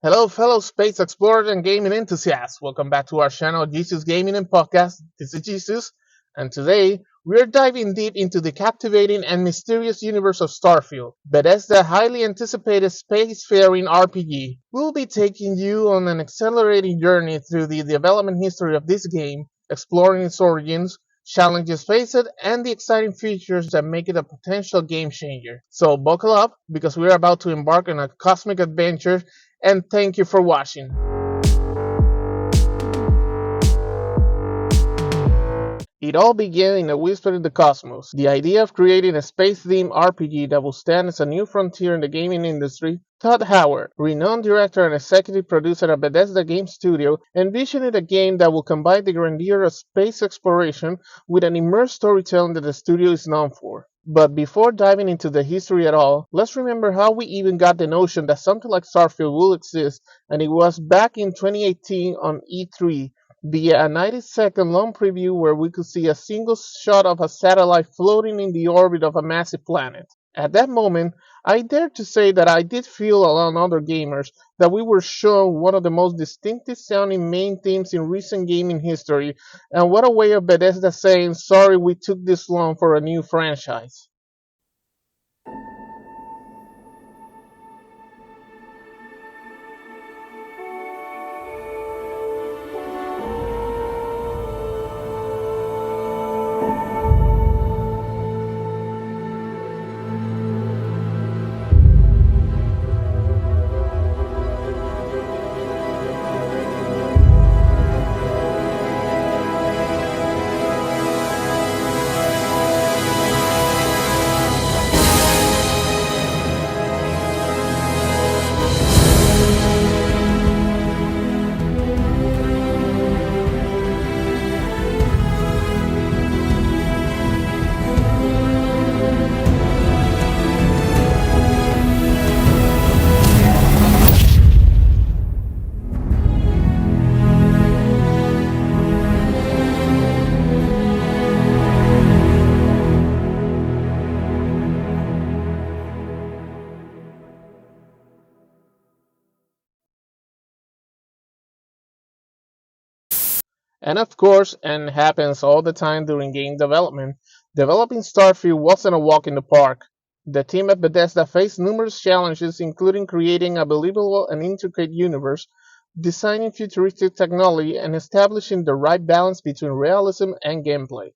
Hello, fellow space explorers and gaming enthusiasts. Welcome back to our channel, Jesus Gaming and Podcast. This is Jesus, and today we're diving deep into the captivating and mysterious universe of Starfield, Bethesda's highly anticipated spacefaring RPG. We'll be taking you on an accelerating journey through the development history of this game, exploring its origins, challenges faced, and the exciting features that make it a potential game changer. So buckle up because we're about to embark on a cosmic adventure, and thank you for watching. It all began in a whisper in the cosmos. The idea of creating a space-themed RPG that will stand as a new frontier in the gaming industry. Todd Howard, renowned director and executive producer at Bethesda Game Studio, envisioned a game that will combine the grandeur of space exploration with an immersive storytelling that the studio is known for. But before diving into the history at all, let's remember how we even got the notion that something like Starfield will exist, and it was back in 2018 on E3 via a 90-second long preview where we could see a single shot of a satellite floating in the orbit of a massive planet. At that moment, I dare to say that I did feel, along other gamers, that we were shown one of the most distinctive sounding main themes in recent gaming history, and what a way of Bethesda saying, sorry we took this long for a new franchise. And of course, and happens all the time during game development, developing Starfield wasn't a walk in the park. The team at Bethesda faced numerous challenges, including creating a believable and intricate universe, designing futuristic technology, and establishing the right balance between realism and gameplay.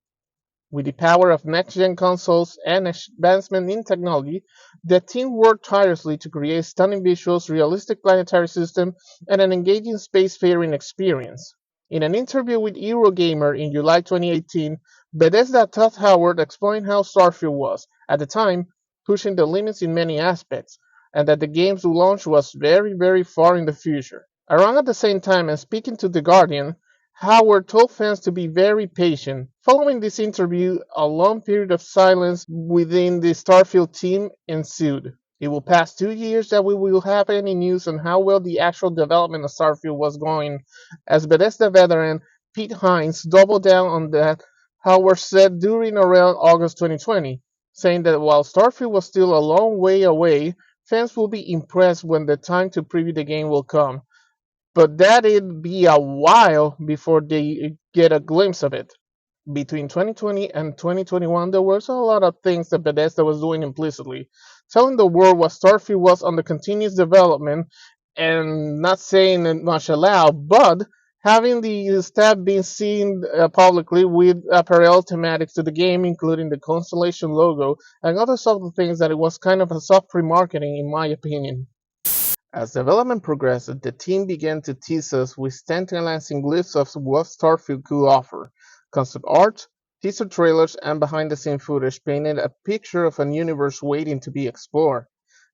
With the power of next-gen consoles and advancement in technology, the team worked tirelessly to create stunning visuals, realistic planetary systems, and an engaging spacefaring experience. In an interview with Eurogamer in July 2018, Bethesda Todd Howard explained how Starfield was, at the time, pushing the limits in many aspects, and that the game's launch was very, very far in the future. Around at the same time, and speaking to The Guardian, Howard told fans to be very patient. Following this interview, a long period of silence within the Starfield team ensued. It will pass 2 years that we will have any news on how well the actual development of Starfield was going, as Bethesda veteran Pete Hines doubled down on that. Howard said during around August 2020, saying that while Starfield was still a long way away, fans will be impressed when the time to preview the game will come, but that it'd be a while before they get a glimpse of it. Between 2020 and 2021, there was a lot of things that Bethesda was doing implicitly, telling the world what Starfield was under continuous development and not saying it much aloud, but having the staff being seen publicly with apparel thematics to the game, including the Constellation logo and other subtle things that it was kind of a soft pre-marketing in my opinion. As development progressed, the team began to tease us with tantalizing glimpses of what Starfield could offer. Concept art, teaser trailers, and behind-the-scenes footage painted a picture of a universe waiting to be explored.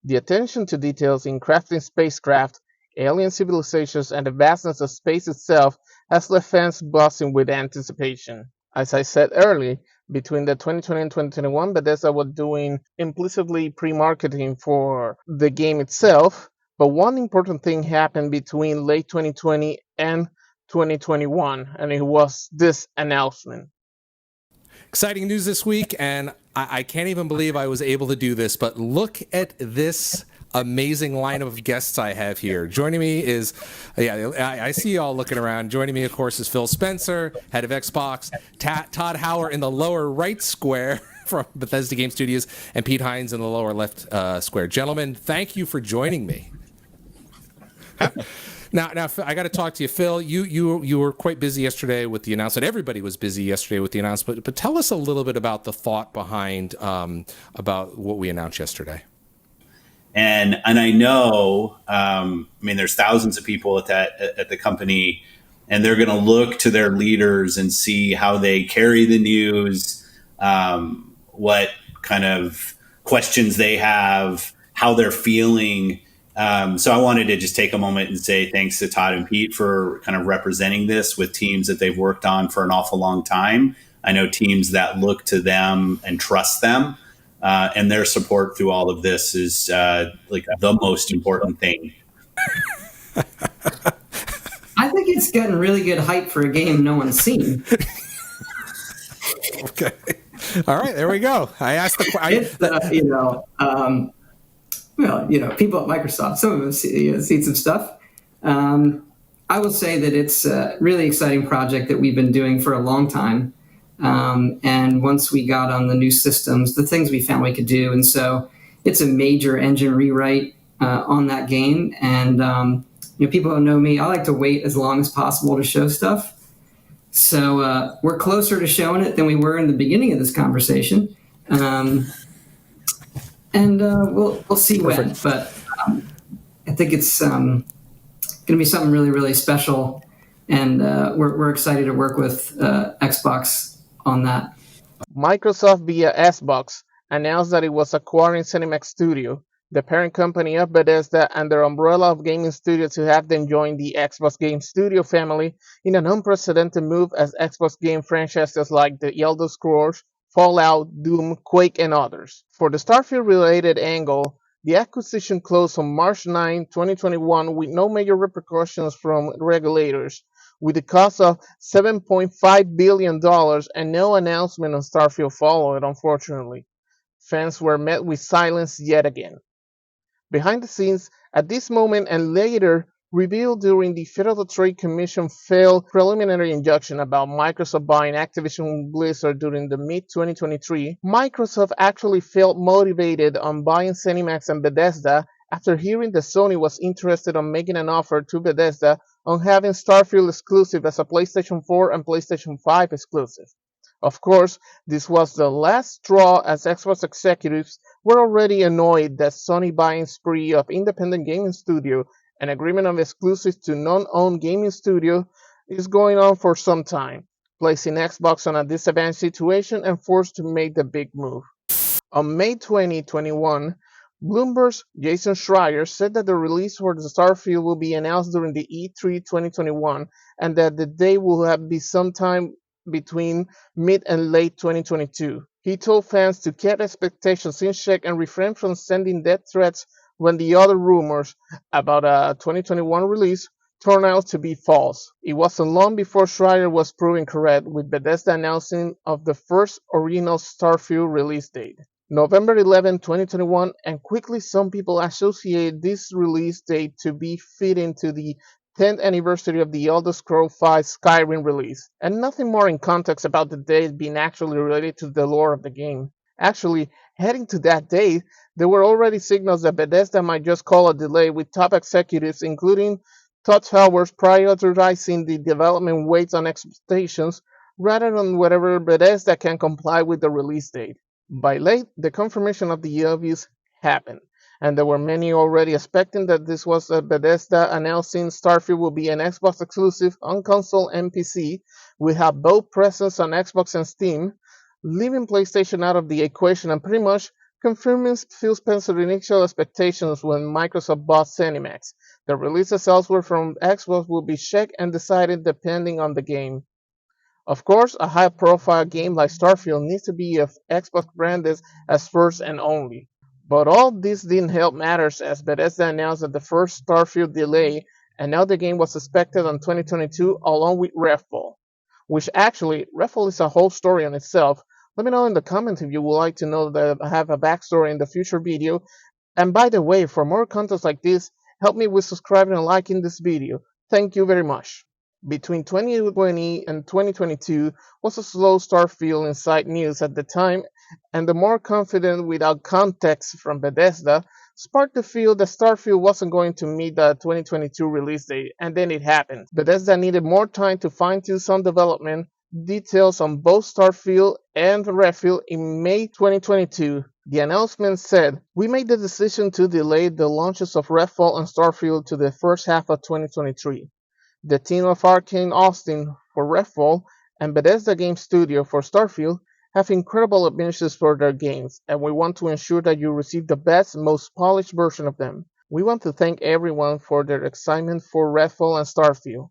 The attention to details in crafting spacecraft, alien civilizations, and the vastness of space itself has left fans buzzing with anticipation. As I said earlier, between the 2020 and 2021, Bethesda was doing implicitly pre-marketing for the game itself, but one important thing happened between late 2020 and 2021, and it was this announcement. Exciting news this week, and I can't even believe I was able to do this, but look at this amazing lineup of guests I have here. Joining me is, I see you all looking around. Joining me, of course, is Phil Spencer, head of Xbox, Todd Hauer in the lower right square from Bethesda Game Studios, and Pete Hines in the lower left square. Gentlemen, thank you for joining me. Now, I got to talk to you, Phil. You were quite busy yesterday with the announcement. Everybody was busy yesterday with the announcement. But tell us a little bit about the thought behind about what we announced yesterday. And I know, there's thousands of people at the company, and they're going to look to their leaders and see how they carry the news, what kind of questions they have, how they're feeling. So I wanted to just take a moment and say thanks to Todd and Pete for kind of representing this with teams that they've worked on for an awful long time. I know teams that look to them and trust them, and their support through all of this is like the most important thing. I think it's getting really good hype for a game no one's seen. Okay. All right, there we go. I asked the question. People at Microsoft, some of them see some stuff. I will say that it's a really exciting project that we've been doing for a long time. And once we got on the new systems, the things we found we could do. And so it's a major engine rewrite on that game. And people who know me, I like to wait as long as possible to show stuff. So we're closer to showing it than we were in the beginning of this conversation. And we'll see when, but I think it's going to be something really, really special, and we're excited to work with Xbox on that. Microsoft via Xbox announced that it was acquiring Cinemax Studio, the parent company of Bethesda and their umbrella of gaming studios, to have them join the Xbox Game Studio family in an unprecedented move, as Xbox game franchises like The Elder Scrolls, Fallout, Doom, Quake, and others. For the Starfield-related angle, the acquisition closed on March 9, 2021 with no major repercussions from regulators, with the cost of $7.5 billion and no announcement on Starfield followed, unfortunately. Fans were met with silence yet again. Behind the scenes, at this moment and later, revealed during the Federal Trade Commission failed preliminary injunction about Microsoft buying Activision Blizzard during the mid-2023, Microsoft actually felt motivated on buying ZeniMax and Bethesda after hearing that Sony was interested in making an offer to Bethesda on having Starfield exclusive as a PlayStation 4 and PlayStation 5 exclusive. Of course, this was the last straw, as Xbox executives were already annoyed that Sony buying spree of independent gaming studio and agreement of exclusives to non-owned gaming studio is going on for some time, placing Xbox on a disadvantaged situation and forced to make the big move. On May 2021, Bloomberg's Jason Schreier said that the release for the Starfield will be announced during the E3 2021 and that the date will be sometime between mid and late 2022. He told fans to keep expectations in check and refrain from sending death threats when the other rumors about a 2021 release turned out to be false. It wasn't long before Schreier was proven correct, with Bethesda announcing of the first original Starfield release date, November 11, 2021, and quickly some people associated this release date to be fit into the 10th anniversary of the Elder Scrolls V Skyrim release, and nothing more in context about the date being actually related to the lore of the game. Actually, heading to that date, there were already signals that Bethesda might just call a delay, with top executives, including Todd Howard, prioritizing the development weights on expectations rather than whether Bethesda can comply with the release date. By late, the confirmation of the obvious happened, and there were many already expecting that this was Bethesda announcing Starfield will be an Xbox exclusive on console and PC, will have both presence on Xbox and Steam, leaving PlayStation out of the equation and pretty much confirming Phil Spencer's initial expectations when Microsoft bought ZeniMax. The releases elsewhere from Xbox will be checked and decided depending on the game. Of course, a high-profile game like Starfield needs to be Xbox branded as first and only. But all this didn't help matters, as Bethesda announced that the first Starfield delay, and now the game was expected on 2022 along with Redfall. Which actually, Redfall is a whole story on itself. Let me know in the comments if you would like to know that I have a backstory in the future video. And by the way, for more content like this, help me with subscribing and liking this video. Thank you very much. Between 2020 and 2022 was a slow Starfield inside news at the time, and the more confident without context from Bethesda sparked the feel that Starfield wasn't going to meet the 2022 release date, and then it happened. Bethesda needed more time to fine-tune some development details on both Starfield and Redfield in May 2022. The announcement said, "We made the decision to delay the launches of Redfall and Starfield to the first half of 2023. The team of Arcane Austin for Redfall and Bethesda Game Studio for Starfield have incredible ambitions for their games, and we want to ensure that you receive the best, most polished version of them. We want to thank everyone for their excitement for Redfall and Starfield.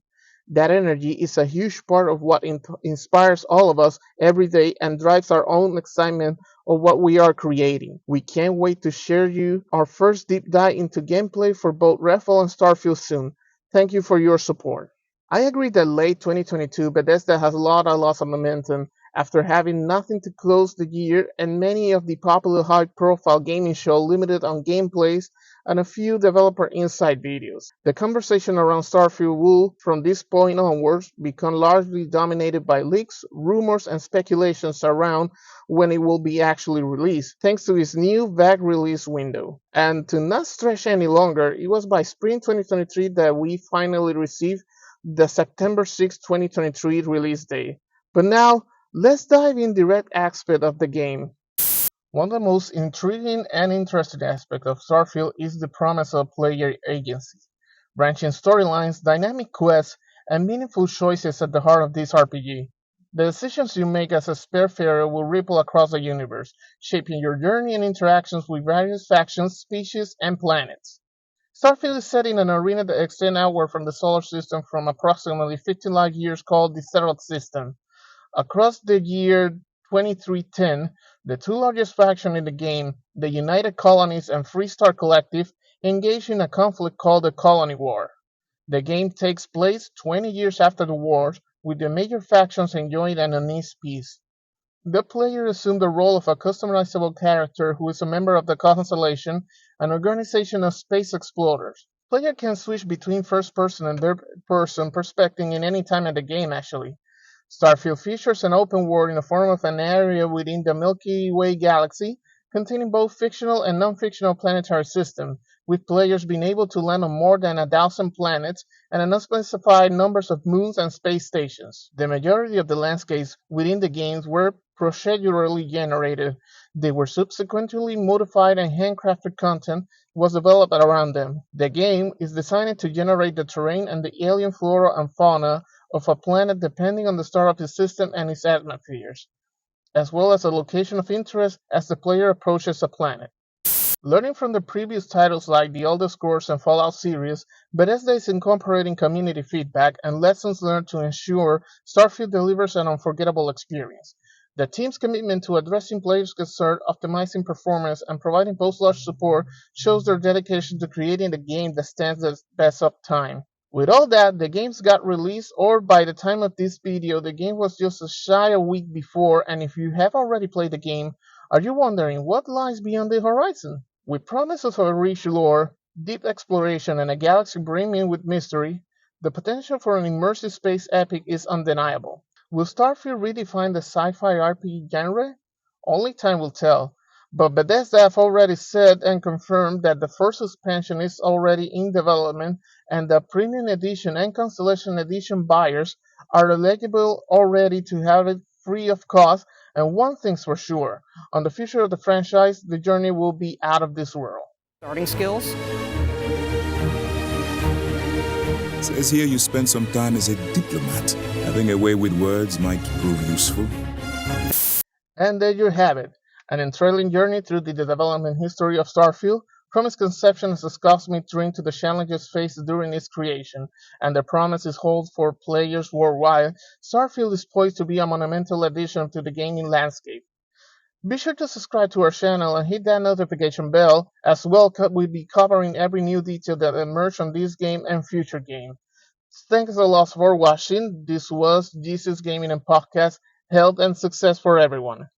That energy is a huge part of what inspires all of us every day and drives our own excitement of what we are creating. We can't wait to share you our first deep dive into gameplay for both Redfall and Starfield soon. Thank you for your support." I agree that late 2022 Bethesda has lost of momentum after having nothing to close the year, and many of the popular high-profile gaming shows limited on gameplays and a few developer inside videos. The conversation around Starfield will, from this point onwards, become largely dominated by leaks, rumors, and speculations around when it will be actually released, thanks to its new vague release window. And to not stretch any longer, it was by spring 2023 that we finally received the September 6, 2023 release date. But now, let's dive in direct aspect of the game. One of the most intriguing and interesting aspects of Starfield is the promise of player agency, branching storylines, dynamic quests, and meaningful choices at the heart of this RPG. The decisions you make as a Sparefarer will ripple across the universe, shaping your journey and interactions with various factions, species, and planets. Starfield is set in an arena that extends outward from the solar system from approximately 15 light years called the Settled System. Across the year 2310, the two largest factions in the game, the United Colonies and Freestar Collective, engage in a conflict called the Colony War. The game takes place 20 years after the wars, with the major factions enjoying an uneasy peace. The player assumes the role of a customizable character who is a member of the Constellation, an organization of space explorers. Player can switch between first-person and third-person perspective in any time in the game, actually. Starfield features an open world in the form of an area within the Milky Way galaxy, containing both fictional and non-fictional planetary systems, with players being able to land on more than 1,000 planets and an unspecified numbers of moons and space stations. The majority of the landscapes within the games were procedurally generated. They were subsequently modified, and handcrafted content was developed around them. The game is designed to generate the terrain and the alien flora and fauna of a planet depending on the star of the system and its atmospheres, as well as a location of interest as the player approaches a planet. Learning from the previous titles like the Elder Scrolls and Fallout series, Bethesda is incorporating community feedback and lessons learned to ensure Starfield delivers an unforgettable experience. The team's commitment to addressing players' concerns, optimizing performance, and providing post-launch support shows their dedication to creating a game that stands the best of time. With all that, the games got released, or by the time of this video, the game was just a shy a week before, and if you have already played the game, are you wondering what lies beyond the horizon? With promises of a rich lore, deep exploration, and a galaxy brimming with mystery, the potential for an immersive space epic is undeniable. Will Starfield redefine the sci-fi RPG genre? Only time will tell. But Bethesda have already said and confirmed that the first expansion is already in development, and the Premium Edition and Constellation Edition buyers are eligible already to have it free of cost. And one thing's for sure, on the future of the franchise, the journey will be out of this world. Starting skills? Says here you spent some time as a diplomat. Having a way with words might prove useful. And there you have it, an enthralling journey through the development history of Starfield, from its conception as a cosmic dream to the challenges faced during its creation, and the promises hold for players worldwide. Starfield is poised to be a monumental addition to the gaming landscape. Be sure to subscribe to our channel and hit that notification bell, as well we'll be covering every new detail that emerges on this game and future games. Thanks a lot for watching. This was Jesus Gaming and Podcast. Health and success for everyone.